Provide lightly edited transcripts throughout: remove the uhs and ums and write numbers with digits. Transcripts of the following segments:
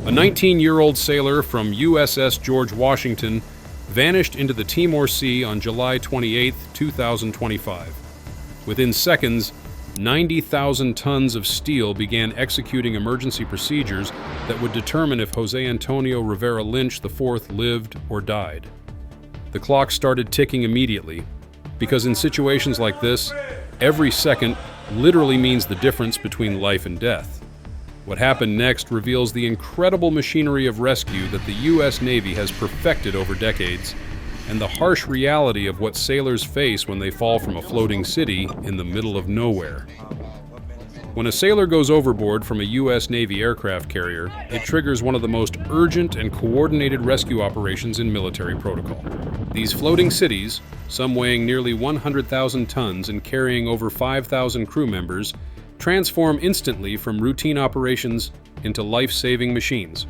A 19-year-old sailor from USS George Washington vanished into the Timor Sea on July 28, 2025. Within seconds, 90,000 tons of steel began executing emergency procedures that would determine if Joseé Antonio Rivera Lynch IV lived or died. The clock started ticking immediately, because in situations like this, every second literally means the difference between life and death. What happened next reveals the incredible machinery of rescue that the U.S. Navy has perfected over decades, and the harsh reality of what sailors face when they fall from a floating city in the middle of nowhere. When a sailor goes overboard from a U.S. Navy aircraft carrier, it triggers one of the most urgent and coordinated rescue operations in military protocol. These floating cities, some weighing nearly 100,000 tons and carrying over 5,000 crew members, transform instantly from routine operations into life-saving machines.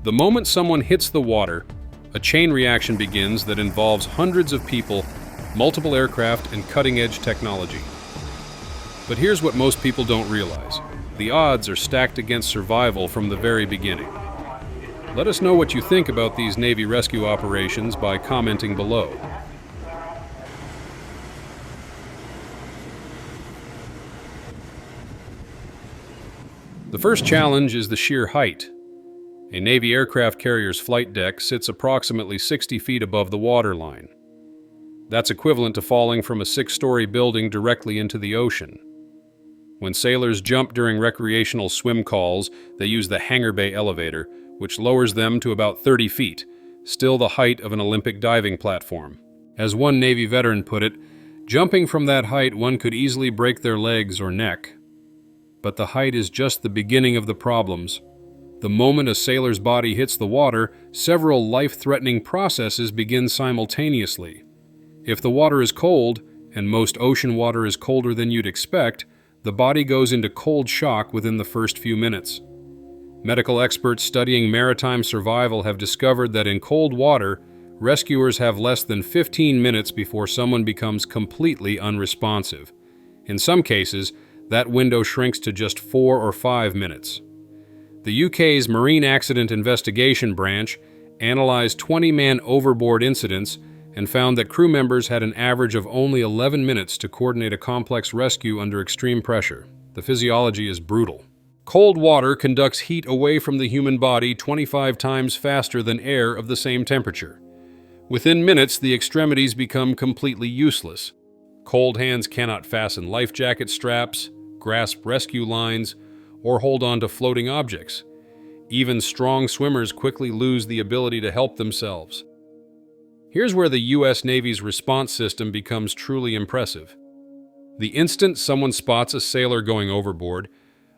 The moment someone hits the water, a chain reaction begins that involves hundreds of people, multiple aircraft, and cutting-edge technology. But here's what most people don't realize. The odds are stacked against survival from the very beginning. Let us know what you think about these Navy rescue operations by commenting below. The first challenge is the sheer height. A Navy aircraft carrier's flight deck sits approximately 60 feet above the waterline. That's equivalent to falling from a 6-story building directly into the ocean. When sailors jump during recreational swim calls, they use the hangar bay elevator, which lowers them to about 30 feet, still the height of an Olympic diving platform. As one Navy veteran put it, jumping from that height, one could easily break their legs or neck. But the height is just the beginning of the problems. The moment a sailor's body hits the water, several life-threatening processes begin simultaneously. If the water is cold, and most ocean water is colder than you'd expect, the body goes into cold shock within the first few minutes. Medical experts studying maritime survival have discovered that in cold water, rescuers have less than 15 minutes before someone becomes completely unresponsive. In some cases, that window shrinks to just 4 or 5 minutes. The UK's Marine Accident Investigation Branch analyzed 20-man overboard incidents and found that crew members had an average of only 11 minutes to coordinate a complex rescue under extreme pressure. The physiology is brutal. Cold water conducts heat away from the human body 25 times faster than air of the same temperature. Within minutes, the extremities become completely useless. Cold hands cannot fasten life jacket straps, grasp rescue lines, or hold on to floating objects. Even strong swimmers quickly lose the ability to help themselves. Here's where the U.S. Navy's response system becomes truly impressive. The instant someone spots a sailor going overboard,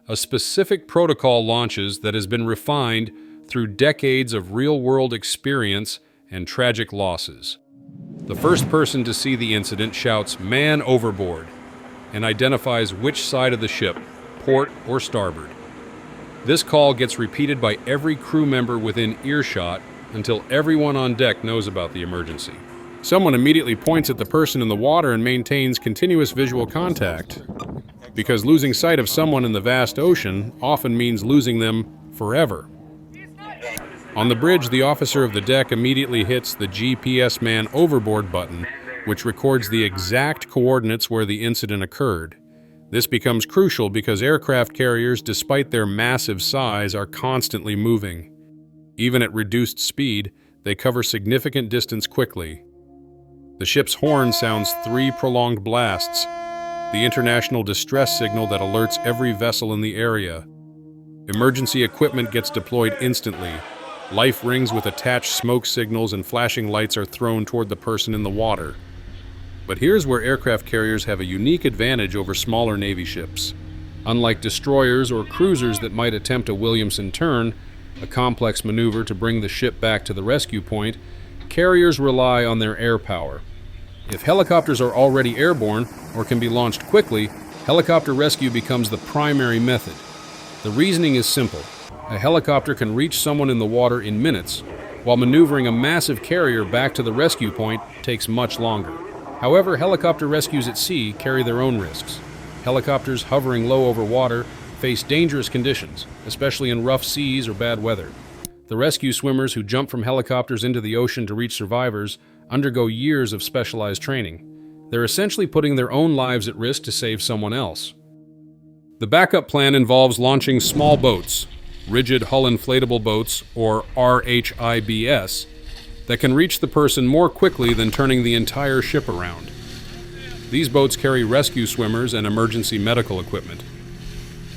a specific protocol launches that has been refined through decades of real-world experience and tragic losses. The first person to see the incident shouts, "Man overboard," and identifies which side of the ship, port or starboard. This call gets repeated by every crew member within earshot until everyone on deck knows about the emergency. Someone immediately points at the person in the water and maintains continuous visual contact, because losing sight of someone in the vast ocean often means losing them forever. On the bridge, the officer of the deck immediately hits the GPS Man Overboard button, which records the exact coordinates where the incident occurred. This becomes crucial because aircraft carriers, despite their massive size, are constantly moving. Even at reduced speed, they cover significant distance quickly. The ship's horn sounds 3 prolonged blasts, the international distress signal that alerts every vessel in the area. Emergency equipment gets deployed instantly. Life rings with attached smoke signals and flashing lights are thrown toward the person in the water. But here's where aircraft carriers have a unique advantage over smaller Navy ships. Unlike destroyers or cruisers that might attempt a Williamson turn, a complex maneuver to bring the ship back to the rescue point, carriers rely on their air power. If helicopters are already airborne or can be launched quickly, helicopter rescue becomes the primary method. The reasoning is simple. A helicopter can reach someone in the water in minutes, while maneuvering a massive carrier back to the rescue point takes much longer. However, helicopter rescues at sea carry their own risks. Helicopters hovering low over water face dangerous conditions, especially in rough seas or bad weather. The rescue swimmers who jump from helicopters into the ocean to reach survivors undergo years of specialized training. They're essentially putting their own lives at risk to save someone else. The backup plan involves launching small boats, rigid hull inflatable boats, or RHIBS, that can reach the person more quickly than turning the entire ship around. These boats carry rescue swimmers and emergency medical equipment.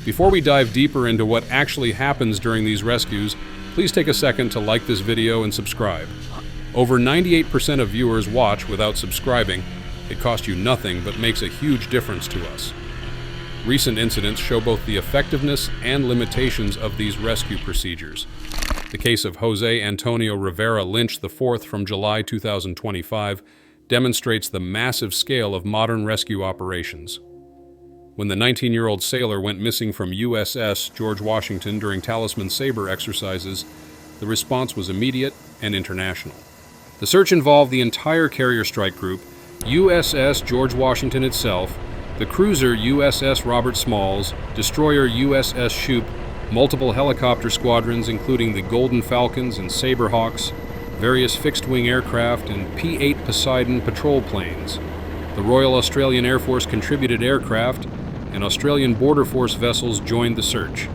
Before we dive deeper into what actually happens during these rescues, please take a second to like this video and subscribe. Over 98% of viewers watch without subscribing. It costs you nothing but makes a huge difference to us. Recent incidents show both the effectiveness and limitations of these rescue procedures. The case of Joseé Antonio Rivera Lynch IV from July 2025 demonstrates the massive scale of modern rescue operations. When the 19-year-old sailor went missing from USS George Washington during Talisman Sabre exercises, the response was immediate and international. The search involved the entire carrier strike group, USS George Washington itself, the cruiser USS Robert Smalls, destroyer USS Shoup, multiple helicopter squadrons including the Golden Falcons and Saberhawks, various fixed-wing aircraft, and P-8 Poseidon patrol planes. The Royal Australian Air Force contributed aircraft, and Australian Border Force vessels joined the search.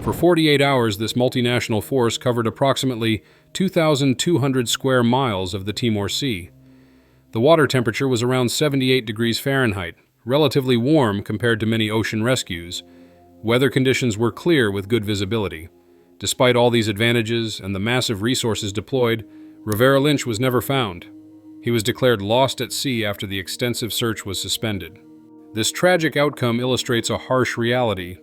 For 48 hours, this multinational force covered approximately 2,200 square miles of the Timor Sea. The water temperature was around 78 degrees Fahrenheit, relatively warm compared to many ocean rescues. Weather conditions were clear with good visibility. Despite all these advantages and the massive resources deployed, Rivera Lynch was never found. He was declared lost at sea after the extensive search was suspended. This tragic outcome illustrates a harsh reality.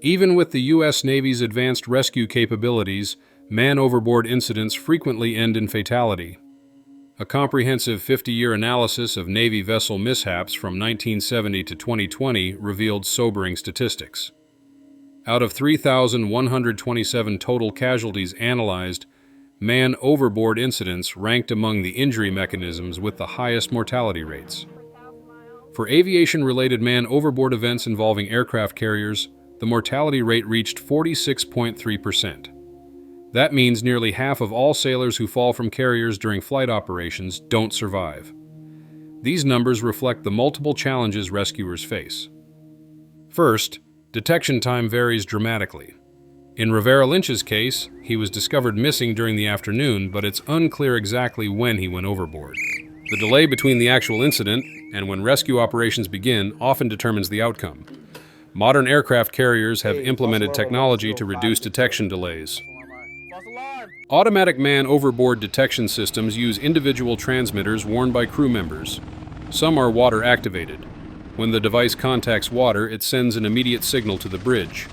Even with the U.S. Navy's advanced rescue capabilities, man-overboard incidents frequently end in fatality. A comprehensive 50-year analysis of Navy vessel mishaps from 1970 to 2020 revealed sobering statistics. Out of 3,127 total casualties analyzed, man-overboard incidents ranked among the injury mechanisms with the highest mortality rates. For aviation-related man-overboard events involving aircraft carriers, the mortality rate reached 46.3%. That means nearly half of all sailors who fall from carriers during flight operations don't survive. These numbers reflect the multiple challenges rescuers face. First, detection time varies dramatically. In Rivera Lynch's case, he was discovered missing during the afternoon, but it's unclear exactly when he went overboard. The delay between the actual incident and when rescue operations begin often determines the outcome. Modern aircraft carriers have implemented technology to reduce detection delays. Automatic man-overboard detection systems use individual transmitters worn by crew members. Some are water-activated. When the device contacts water, it sends an immediate signal to the bridge.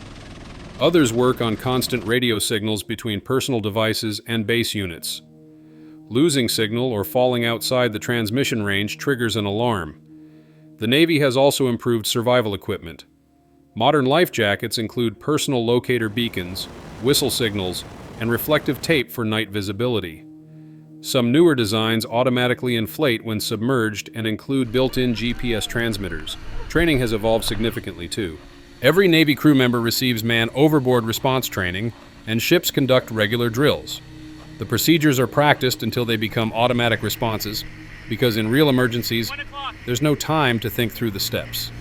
Others work on constant radio signals between personal devices and base units. Losing signal or falling outside the transmission range triggers an alarm. The Navy has also improved survival equipment. Modern life jackets include personal locator beacons, whistle signals, and reflective tape for night visibility. Some newer designs automatically inflate when submerged and include built-in GPS transmitters. Training has evolved significantly too. Every Navy crew member receives man-overboard response training, and ships conduct regular drills. The procedures are practiced until they become automatic responses, because in real emergencies, there's no time to think through the steps.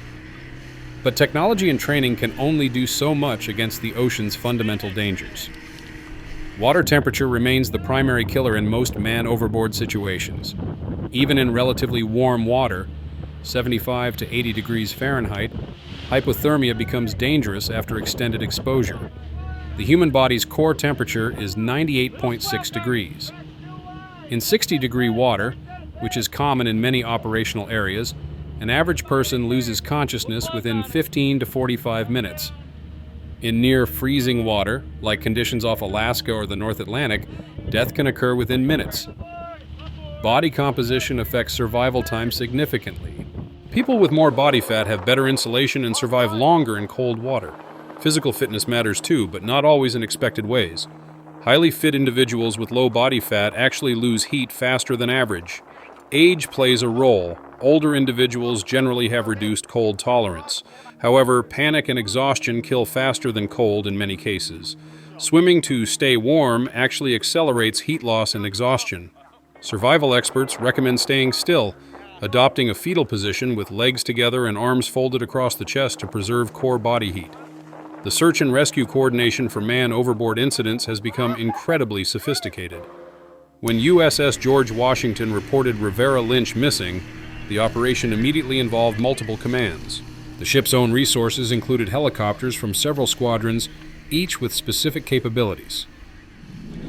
But technology and training can only do so much against the ocean's fundamental dangers. Water temperature remains the primary killer in most man-overboard situations. Even in relatively warm water, 75 to 80 degrees Fahrenheit, hypothermia becomes dangerous after extended exposure. The human body's core temperature is 98.6 degrees. In 60-degree water, which is common in many operational areas, an average person loses consciousness within 15 to 45 minutes. In near-freezing water, like conditions off Alaska or the North Atlantic, death can occur within minutes. Body composition affects survival time significantly. People with more body fat have better insulation and survive longer in cold water. Physical fitness matters too, but not always in expected ways. Highly fit individuals with low body fat actually lose heat faster than average. Age plays a role. Older individuals generally have reduced cold tolerance. However, panic and exhaustion kill faster than cold in many cases. Swimming to stay warm actually accelerates heat loss and exhaustion. Survival experts recommend staying still, adopting a fetal position with legs together and arms folded across the chest to preserve core body heat. The search and rescue coordination for man overboard incidents has become incredibly sophisticated. When USS George Washington reported Rivera Lynch missing, the operation immediately involved multiple commands. The ship's own resources included helicopters from several squadrons, each with specific capabilities.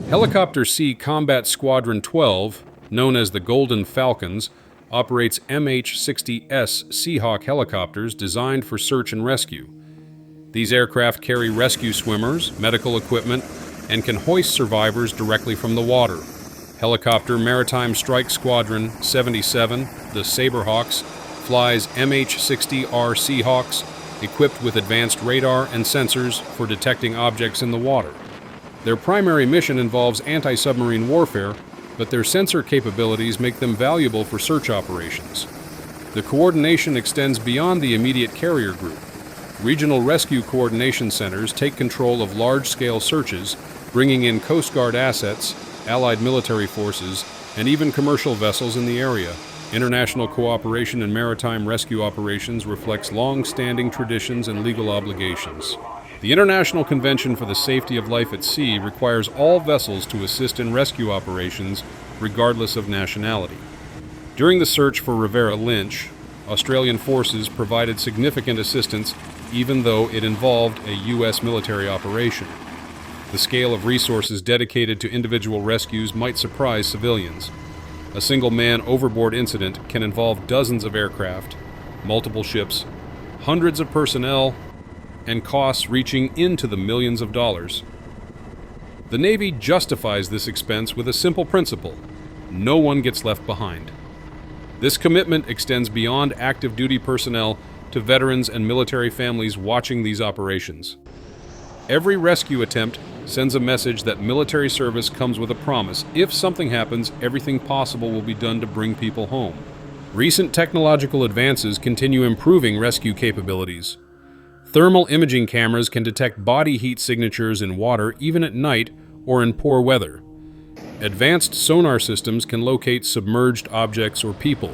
Helicopter Sea Combat Squadron 12, known as the Golden Falcons, operates MH-60S Seahawk helicopters designed for search and rescue. These aircraft carry rescue swimmers, medical equipment, and can hoist survivors directly from the water. Helicopter Maritime Strike Squadron 77, the Saberhawks, flies MH-60R Seahawks, equipped with advanced radar and sensors for detecting objects in the water. Their primary mission involves anti-submarine warfare, but their sensor capabilities make them valuable for search operations. The coordination extends beyond the immediate carrier group. Regional rescue coordination centers take control of large-scale searches, bringing in Coast Guard assets, Allied military forces, and even commercial vessels in the area. International cooperation in maritime rescue operations reflects long-standing traditions and legal obligations. The International Convention for the Safety of Life at Sea requires all vessels to assist in rescue operations, regardless of nationality. During the search for Rivera Lynch, Australian forces provided significant assistance, even though it involved a U.S. military operation. The scale of resources dedicated to individual rescues might surprise civilians. A single man overboard incident can involve dozens of aircraft, multiple ships, hundreds of personnel, and costs reaching into the millions of dollars. The Navy justifies this expense with a simple principle: no one gets left behind. This commitment extends beyond active duty personnel to veterans and military families watching these operations. Every rescue attempt sends a message that military service comes with a promise: if something happens, everything possible will be done to bring people home. Recent technological advances continue improving rescue capabilities. Thermal imaging cameras can detect body heat signatures in water even at night or in poor weather. Advanced sonar systems can locate submerged objects or people.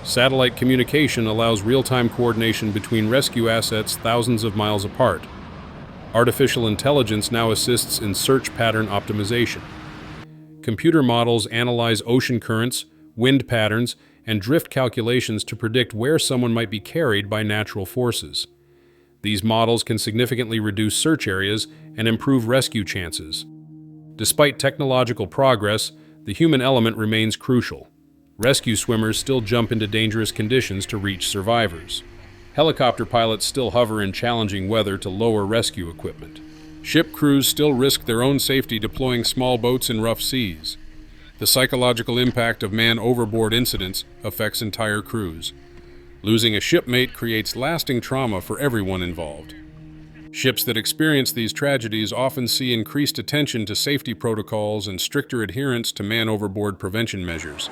Satellite communication allows real-time coordination between rescue assets thousands of miles apart. Artificial intelligence now assists in search pattern optimization. Computer models analyze ocean currents, wind patterns, and drift calculations to predict where someone might be carried by natural forces. These models can significantly reduce search areas and improve rescue chances. Despite technological progress, the human element remains crucial. Rescue swimmers still jump into dangerous conditions to reach survivors. Helicopter pilots still hover in challenging weather to lower rescue equipment. Ship crews still risk their own safety deploying small boats in rough seas. The psychological impact of man overboard incidents affects entire crews. Losing a shipmate creates lasting trauma for everyone involved. Ships that experience these tragedies often see increased attention to safety protocols and stricter adherence to man overboard prevention measures.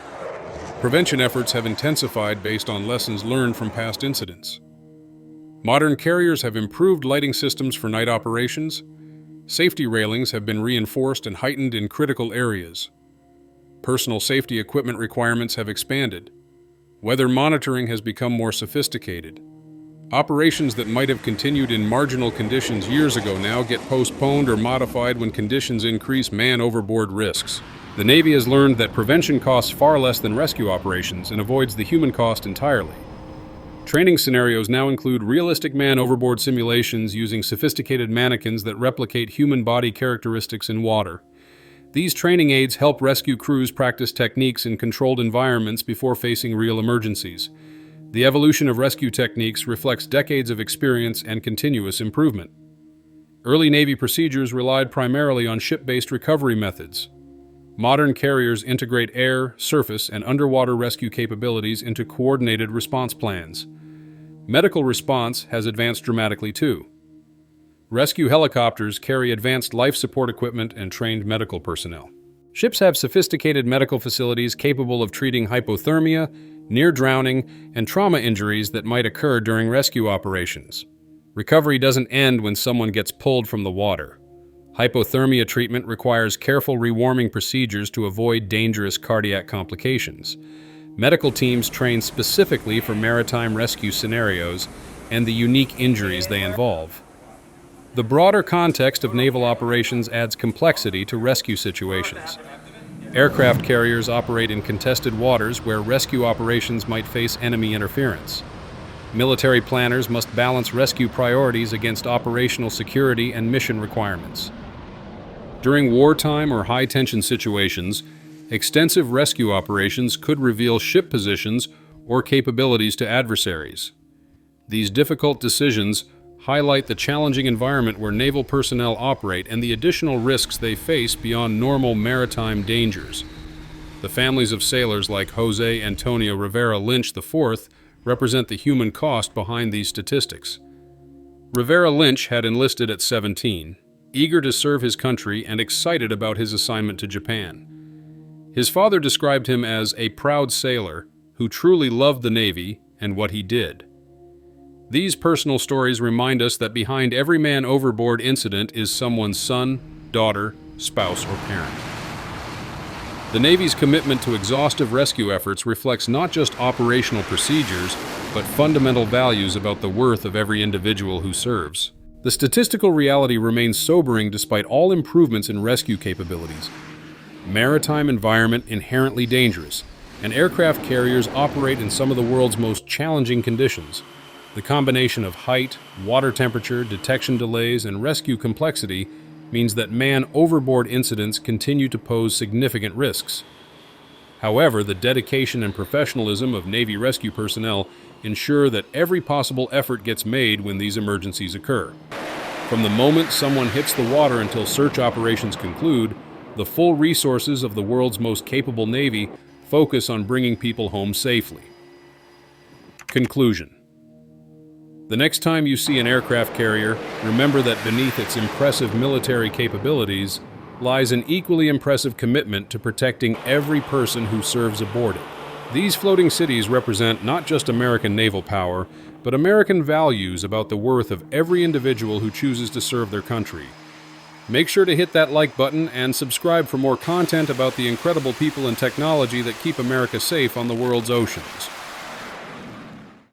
Prevention efforts have intensified based on lessons learned from past incidents. Modern carriers have improved lighting systems for night operations. Safety railings have been reinforced and heightened in critical areas. Personal safety equipment requirements have expanded. Weather monitoring has become more sophisticated. Operations that might have continued in marginal conditions years ago now get postponed or modified when conditions increase man overboard risks. The Navy has learned that prevention costs far less than rescue operations and avoids the human cost entirely. Training scenarios now include realistic man overboard simulations using sophisticated mannequins that replicate human body characteristics in water. These training aids help rescue crews practice techniques in controlled environments before facing real emergencies. The evolution of rescue techniques reflects decades of experience and continuous improvement. Early Navy procedures relied primarily on ship-based recovery methods. Modern carriers integrate air, surface, and underwater rescue capabilities into coordinated response plans. Medical response has advanced dramatically too. Rescue helicopters carry advanced life support equipment and trained medical personnel. Ships have sophisticated medical facilities capable of treating hypothermia, near drowning, and trauma injuries that might occur during rescue operations. Recovery doesn't end when someone gets pulled from the water. Hypothermia treatment requires careful rewarming procedures to avoid dangerous cardiac complications. Medical teams train specifically for maritime rescue scenarios and the unique injuries they involve. The broader context of naval operations adds complexity to rescue situations. Aircraft carriers operate in contested waters where rescue operations might face enemy interference. Military planners must balance rescue priorities against operational security and mission requirements. During wartime or high-tension situations, extensive rescue operations could reveal ship positions or capabilities to adversaries. These difficult decisions highlight the challenging environment where naval personnel operate and the additional risks they face beyond normal maritime dangers. The families of sailors like Joseé Antonio Rivera Lynch IV represent the human cost behind these statistics. Rivera Lynch had enlisted at 17, eager to serve his country and excited about his assignment to Japan. His father described him as a proud sailor who truly loved the Navy and what he did. These personal stories remind us that behind every man overboard incident is someone's son, daughter, spouse, or parent. The Navy's commitment to exhaustive rescue efforts reflects not just operational procedures, but fundamental values about the worth of every individual who serves. The statistical reality remains sobering despite all improvements in rescue capabilities. Maritime environment inherently dangerous, and aircraft carriers operate in some of the world's most challenging conditions. The combination of height, water temperature, detection delays, and rescue complexity means that man-overboard incidents continue to pose significant risks. However, the dedication and professionalism of Navy rescue personnel ensure that every possible effort gets made when these emergencies occur. From the moment someone hits the water until search operations conclude, the full resources of the world's most capable Navy focus on bringing people home safely. Conclusion. The next time you see an aircraft carrier, remember that beneath its impressive military capabilities lies an equally impressive commitment to protecting every person who serves aboard it. These floating cities represent not just American naval power, but American values about the worth of every individual who chooses to serve their country. Make sure to hit that like button and subscribe for more content about the incredible people and technology that keep America safe on the world's oceans.